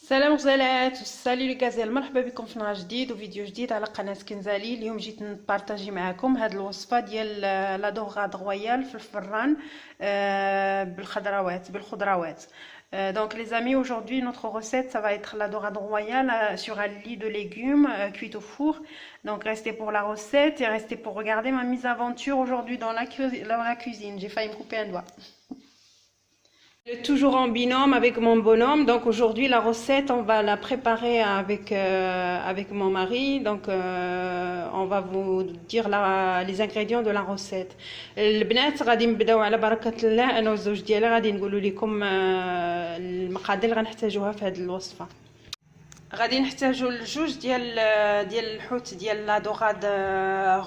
سلام غزالات وسالي لكازيال، مرحبا بكم في نهار جديد وفيديو جديد على قناه كنزالي. اليوم جيت نبارطاجي معكم هذه الوصفه ديال لا دوغاد رويال في الفران بالخضروات. Donc les amis, aujourd'hui notre recette ça va être la dorade royale sur un lit de légumes cuite au four. Donc restez pour la recette et restez pour regarder ma mise aventure aujourd'hui dans la cuisine. J'ai failli me couper un doigt. Toujours en binôme avec mon bonhomme. Donc aujourd'hui la recette on va la préparer avec mon mari. Donc on va vous dire les ingrédients de la recette. البنات غادي نبداو على بركة الله. انا والزوج ديالي غادي نقولوا لكم المقادير اللي غنحتاجوها في هذه الوصفة. غادي نحتاجوا الجوج ديال الحوت ديال لا دوغاد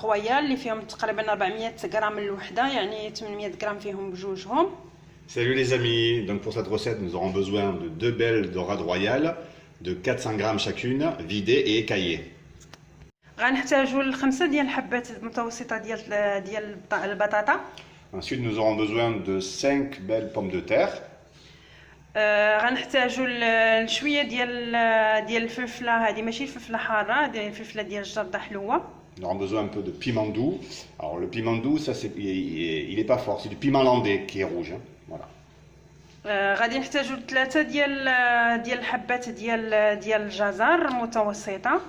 رويال اللي فيهم تقريبا 400 غرام الوحده، يعني 800 غرام فيهم بجوجهم. Salut les amis, donc pour cette recette nous aurons besoin de deux belles dorades royales de 400 grammes chacune, vidées et écaillées. غنحتاجوا الخمسه ديال الحبات المتوسطه ديال البطاطا. Ensuite nous aurons besoin de 5 belles pommes de terre. غنحتاجوا شويه ديال الفلفله، هذه ماشي الفلفله حاره، ديال الفلفله ديال الجرده حلوه. Nous aurons besoin un peu de piment doux. Alors le piment doux, ça il est pas fort, c'est du piment landais qui est rouge. Hein. Voilà. غادي نحتاجوا 3 ديال الحبات ديال الجزر متوسطه.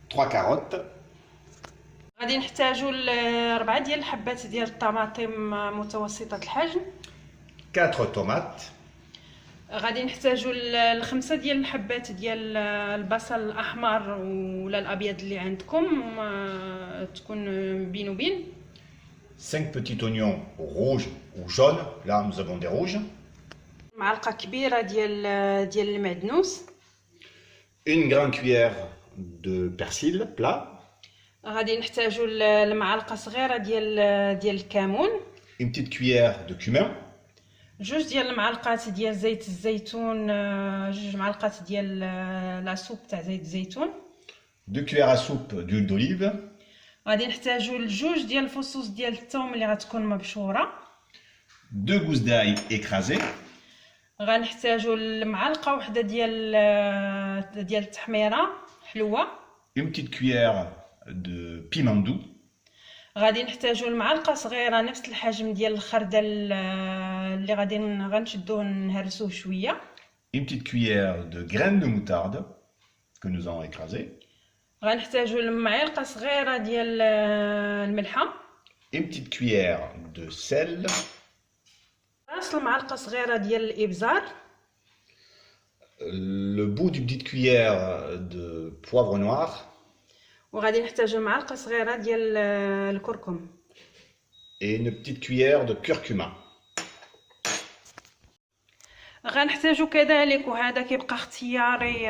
3 carottes. غادي نحتاجوا 4 ديال الحبات ديال الطماطم متوسطه الحجم. 4 tomates. غادي نحتاجوا 5 ديال الحبات ديال البصل الاحمر ولا الابيض اللي عندكم، تكون بين وبين. 5 petits oignons rouges ou jaunes. Là nous avons des rouges. معلقه كبيره ديال المعدنوس. Une grande cuillère de persil plat. غادي نحتاجوا المعلقه صغيره ديال الكمون. Une petite cuillère de cumin. جوج ديال المعلقات ديال زيت الزيتون، جوج معلقات ديال لا سوب تاع زيت الزيتون. 2 cuillères à soupe d'huile d'olive. غادي نحتاجوا الجوج ديال الفصوص ديال الثوم اللي غتكون مبشوره. 2 gousses d'ail écrasées. غنحتاجوا المعلقه واحده ديال التحميره حلوه. Une petite cuillère de piment doux. غادي نحتاجوا المعلقه صغيره نفس الحجم ديال الخردل اللي غنشدوه نهرسوه شويه. Une petite cuillère de graines de moutarde que nous allons écraser. غنحتاجوا المعلقه صغيره ديال الملحه. Une petite cuillère de sel. راس المعلقه صغيره ديال الابزار. Le bout d'une petite cuillère de poivre noir. وغادي نحتاجوا معلقه صغيره ديال الكركم. Et une petite cuillère de curcuma. غنحتاجوا كذلك، وهذا كيبقى اختياري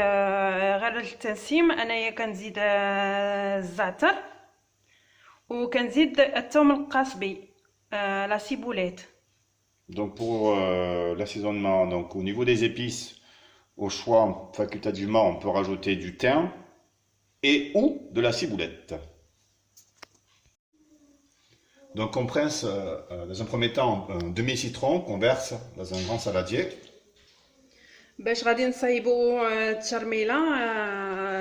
غير للتنسيم، انايا كنزيد الزعتر وكنزيد الثوم القصبي لا سيبوليت. Donc pour l'assaisonnement, donc au niveau des épices, au choix facultativement, on peut rajouter du thym et ou de la ciboulette. Donc on presse dans un premier temps un demi-citron qu'on verse dans un grand saladier. باش غادي نصايبوا الترميله،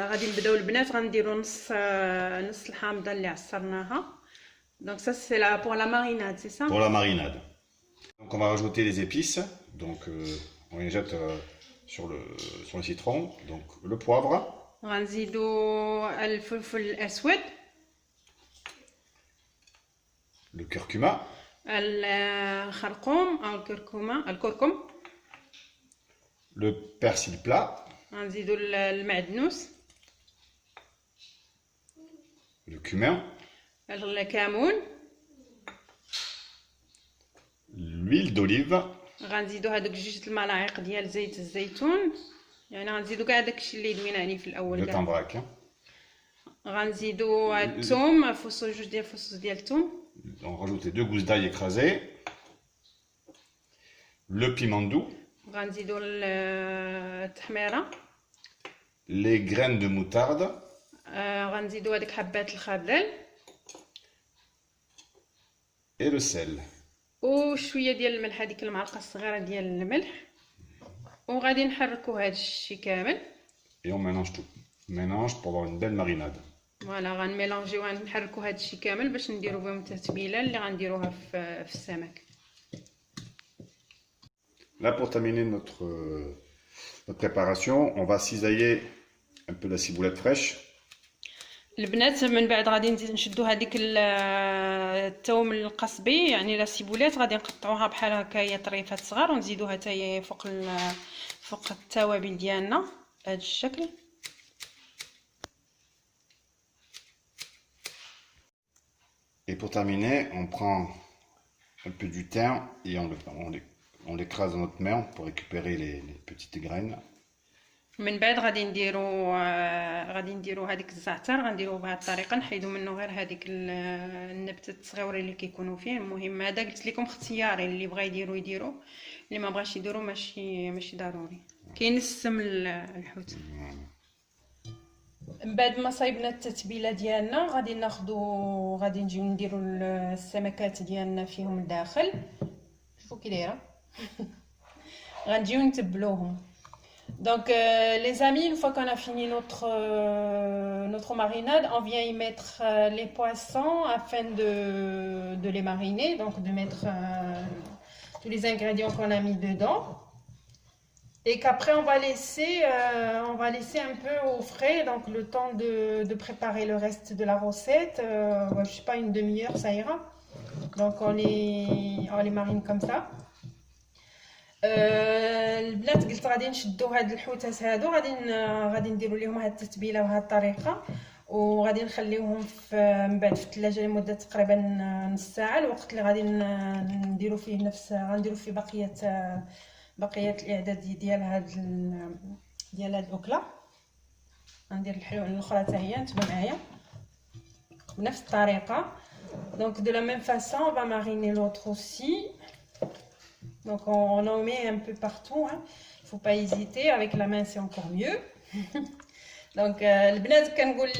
غادي نبداو البنات غنديروا نص الحامضه اللي عصرناها. Donc ça c'est là pour la marinade, c'est ça? Pour la marinade. Donc on va rajouter les épices. Donc on les jette sur le citron. Donc le poivre. غنزيدوا الفلفل الاسود. Le curcuma. الخرقوم او الكركم. Le persil plat. غنزيدوا المعدنوس. Le cumin. الكمون. L'huile d'olive. غنزيدوا هذوك 2 الملاعق ديال زيت الزيتون، يعني غنزيدوا كاع داكشي اللي دوينا عليه في الاول. Le tambrac. غنزيدوا الثوم، 2 ديال الفصوص ديال الثوم. On rajoute les 2 gousses d'ail écrasées. Le piment doux. غنزيدوا التحميره. Les graines de moutarde. غنزيدوا هذيك حبات الخردل. Et le sel. وشويه ديال الملح، هذيك المعلقه الصغيره ديال الملح. وغادي نحركوا هذا الشيء كامل. et on mélange tout. On mélange pour avoir une belle marinade. فوالا غنميلونجيو غنحركو هادشي كامل باش نديرو بهم التتبيله اللي غنديروها في السمك. Là, pour terminer notre préparation, on va cisailler un peu la ciboulette fraîche. البنات من بعد غادي نشدو هذيك الثوم القصبي يعني لا سيبولات غادي نقطعوها بحال هكايا طريفات صغار ونزيدوها حتى هي فوق التوابل ديالنا بهذا الشكل. Et pour terminer, on prend un peu du thym et on l'écrase dans notre main pour récupérer les petites graines. من بعد غادي نديرو هذيك الزعتر غنديروه بهذه الطريقه نحيدو منه غير هذيك النبتات الصغيورين اللي كيكونوا فيه. المهم هذا قلت لكم اختياري، اللي بغى يديرو اللي ما بغاش يديرو ماشي ضروري. كاين السم الحوت. من بعد ما صايبنا التتبيله ديالنا غادي نجيو نديرو السمكات ديالنا فيهم الداخل. شوفوا كي دايره غنجيو نتبلوهم. Donc les amis, une fois qu'on a fini notre marinade, on vient y mettre les poissons afin de les mariner, donc de mettre tous les ingrédients qu'on a mis dedans. Et qu'après on va laisser un peu au frais, donc le temps de préparer le reste de la recette. Je sais pas, une demi-heure ça ira. Donc on les marine comme ça. البنات قلت غادي نشدو هاد الحوتات هادو غادي نديرو ليهم هاد التتبيله بهاد الطريقه وغادي نخليوهم من بعد في الثلاجه لمده تقريبا نص ساعه. الوقت اللي غادي نديرو فيه غنديرو فيه بقيه الاعداد ديال هاد الاكله. غندير الحلوه الاخرى حتى هي نتبعوا معايا بنفس الطريقه. Donc de la même façon on va mariner l'autre aussi. Donc on en met un peu partout, hein. Il faut pas hésiter, avec la main c'est encore mieux. Donc البنات كنقول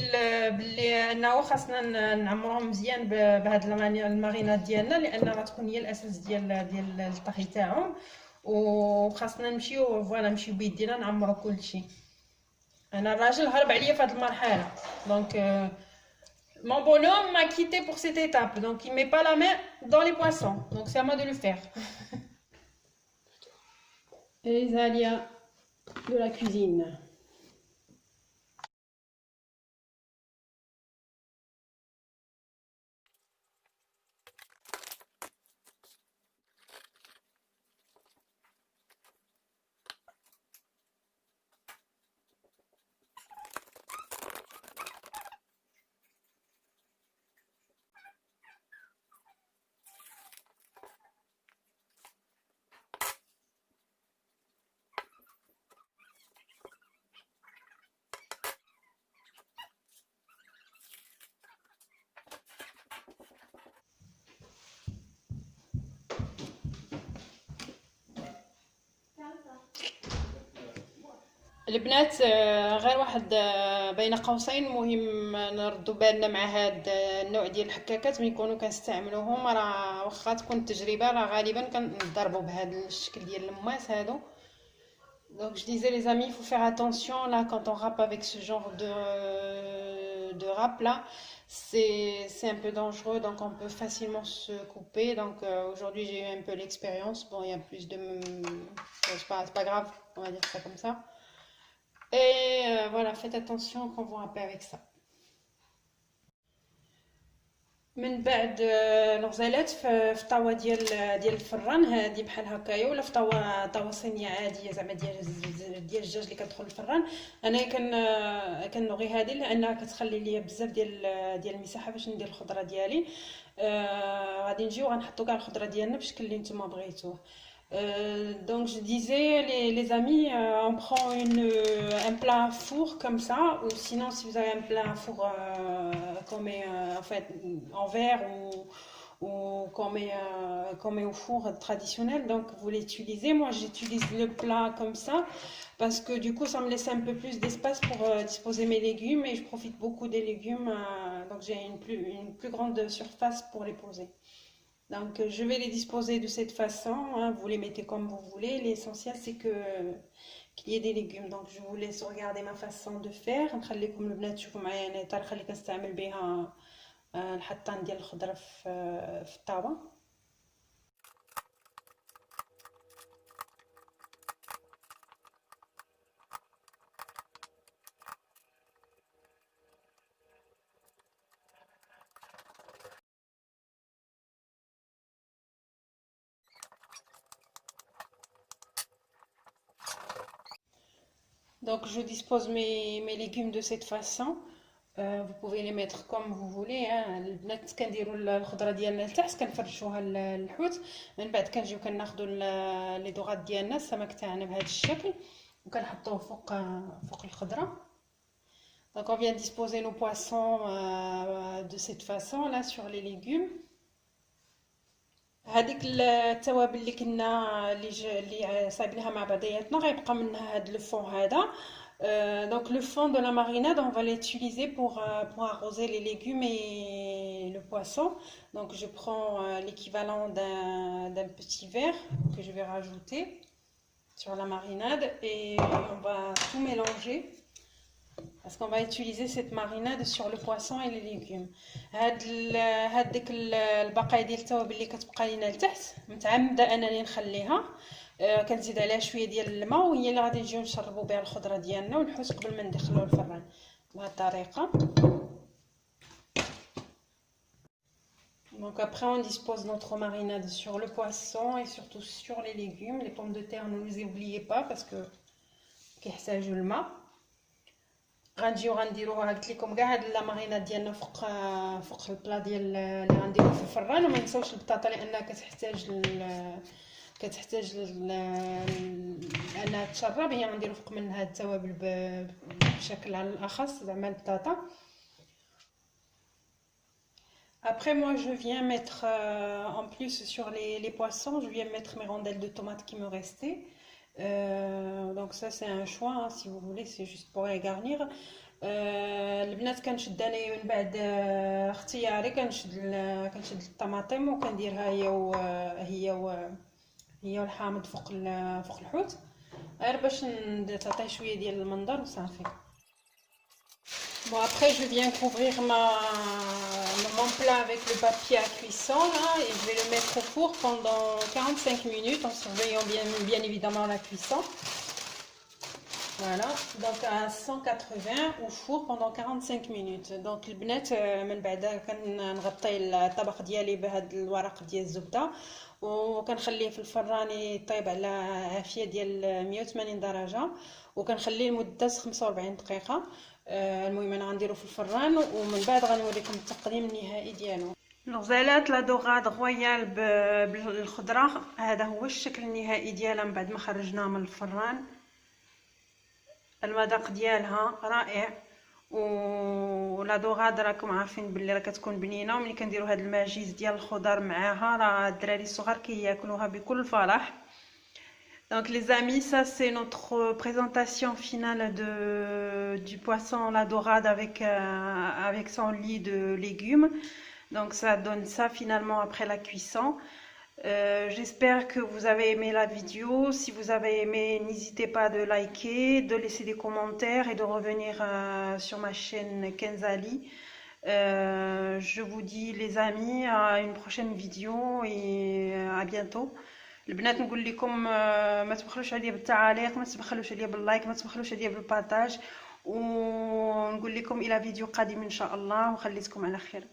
بلي انه خاصنا نعمروهم مزيان بهاد الماريناد ديالنا لان غتكون هي الاساس ديال الطهي تاعهم وخاصنا نمشيو بيدينا نعمرو كلشي. انا الراجل هرب عليا في هاد المرحله. Donc mon bonhomme m'a quitté pour cette étape, donc il met pas la main dans les poissons, donc c'est à moi de le faire. Et les aléas de la cuisine. البنات غير واحد بين قوسين مهم نردوا بالنا مع هاد النوع ديال الحكاكات ملي نكونوا كنستعملوهم. راه واخا تكون التجربه راه غالبا كنضربوا بهذا الشكل ديال الماس هادو. Donc je disais les amis, il faut faire attention là quand on râpe avec ce genre de râpe là, c'est un peu dangereux, donc on peut facilement se couper. Donc aujourd'hui j'ai eu un peu l'expérience. Bon, il y a plus de c'est pas grave, on va dire ça comme ça. Et voilà, faites attention quand vous râpez avec ça. من بعد الغزالات في طاوه ديال الفران هادي بحال هكايا ولا في طاوه صينيه عاديه زعما ديال الدجاج اللي كتدخل الفران. انا كنوغي هذه لانها كتخلي ليا بزاف ديال المساحه باش ندير الخضره ديالي. غادي نجيو غنحطو كاع الخضره ديالنا بالشكل اللي نتوما بغيتوه. Donc je disais les amis, on prend un plat à four comme ça, ou sinon si vous avez un plat à four en fait en verre ou qu'on met au four traditionnel, donc vous l'utilisez. Moi j'utilise le plat comme ça parce que du coup ça me laisse un peu plus d'espace pour disposer mes légumes et je profite beaucoup des légumes, donc j'ai une plus grande surface pour les poser. Donc je vais les disposer de cette façon, hein. Vous les mettez comme vous voulez. L'essentiel c'est qu'il y ait des légumes. Donc je vous laisse regarder ma façon de faire. نخليكم البنات تشوفوا معايا انا الطريقه اللي كنستعمل بها الحطان ديال الخضره في الطابه. Donc je dispose mes légumes de cette façon. Vous pouvez les mettre comme vous voulez. البنات كنديروا الخضره ديالنا لتحت كنفرشوها الحوت، من بعد كنجيو كناخذوا لي دوغات ديالنا السمك تاعنا بهذا الشكل وكنحطوه فوق الخضره. Donc on vient disposer nos poissons de cette façon là sur les légumes. هذيك التوابل اللي كنا اللي صايبينها مع بعضياتنا غيبقى منها هذا لو فون هذا. Donc le fond de la marinade on va l'utiliser pour arroser les légumes et le poisson. Donc je prends l'équivalent d'un petit verre que je vais rajouter sur la marinade et on va tout mélanger. Parce qu'on va utiliser cette marinade sur le poisson et les légumes. هاد ديك البقايا ديال التوابل اللي كتبقى لينا لتحت متعمده انني نخليها، كنزيد عليها شويه ديال الماء وهي اللي غادي نجيو نشربوا بها الخضره ديالنا والحوت قبل ما ندخلوه الفران بهذه الطريقه. Donc après on dispose notre marinade sur le poisson et surtout sur les légumes. Les pommes de terre ne les oubliez pas parce que كيحتاجوا الماء. غنديروها قلت لكم كاع هاد لا ماريناد ديالنا فوق البلا ديال اللي غنديروه في الفران. وما نساوش البطاطا لانها كتحتاج انها تشرب، هي غنديرو فوق منها التوابل بشكل على الاخص زعما البطاطا. Après moi je viens mettre en plus sur les poissons, je viens mettre mes rondelles de tomates qui me restaient. Donc ça c'est un choix hein, si vous voulez, c'est juste pour les garnir. البنات كنشد انايا من بعد اختياري كنشد الطماطم وكنديرها هي والحامض فوق الحوت غير باش تعطي شويه ديال المنظر وصافي. Bon après je viens couvrir mon plat avec le papier à cuisson là et je vais le mettre au four pendant 45 minutes en surveillant bien évidemment la cuisson. Voilà, donc à 180 au four pendant 45 minutes. Donc البنات من بعد كنغطي الطبق ديالي بهذا الورق ديال الزبده وكنخليه في الفران يطيب على عافيه ديال 180 درجه وكنخليه لمده 45 دقيقه. المهم انا غنديرو في الفران ومن بعد غنوريكم التقديم النهائي ديالو. الغزالات لا دوغاد رويال بالخضره، هذا هو الشكل النهائي ديالها من بعد ما خرجناها من الفران. المذاق ديالها رائع ولا دوغاد راكم عارفين بلي راه كتكون بنينه، وملي كنديروا هذا الماجيز ديال الخضر معاها راه الدراري الصغار كياكلوها بكل فرح. Donc les amis, ça c'est notre présentation finale du poisson la dorade avec son lit de légumes. Donc ça donne ça finalement après la cuisson. J'espère que vous avez aimé la vidéo. Si vous avez aimé, n'hésitez pas de liker, de laisser des commentaires et de revenir sur ma chaîne Kenzali. Je vous dis les amis à une prochaine vidéo et à bientôt. البنات نقول لكم ما تبخلوش عليا بالتعاليق، ما تبخلوش عليا باللايك، ما تبخلوش عليا بالبارطاج، ونقول لكم الى فيديو قادم ان شاء الله وخليتكم على خير.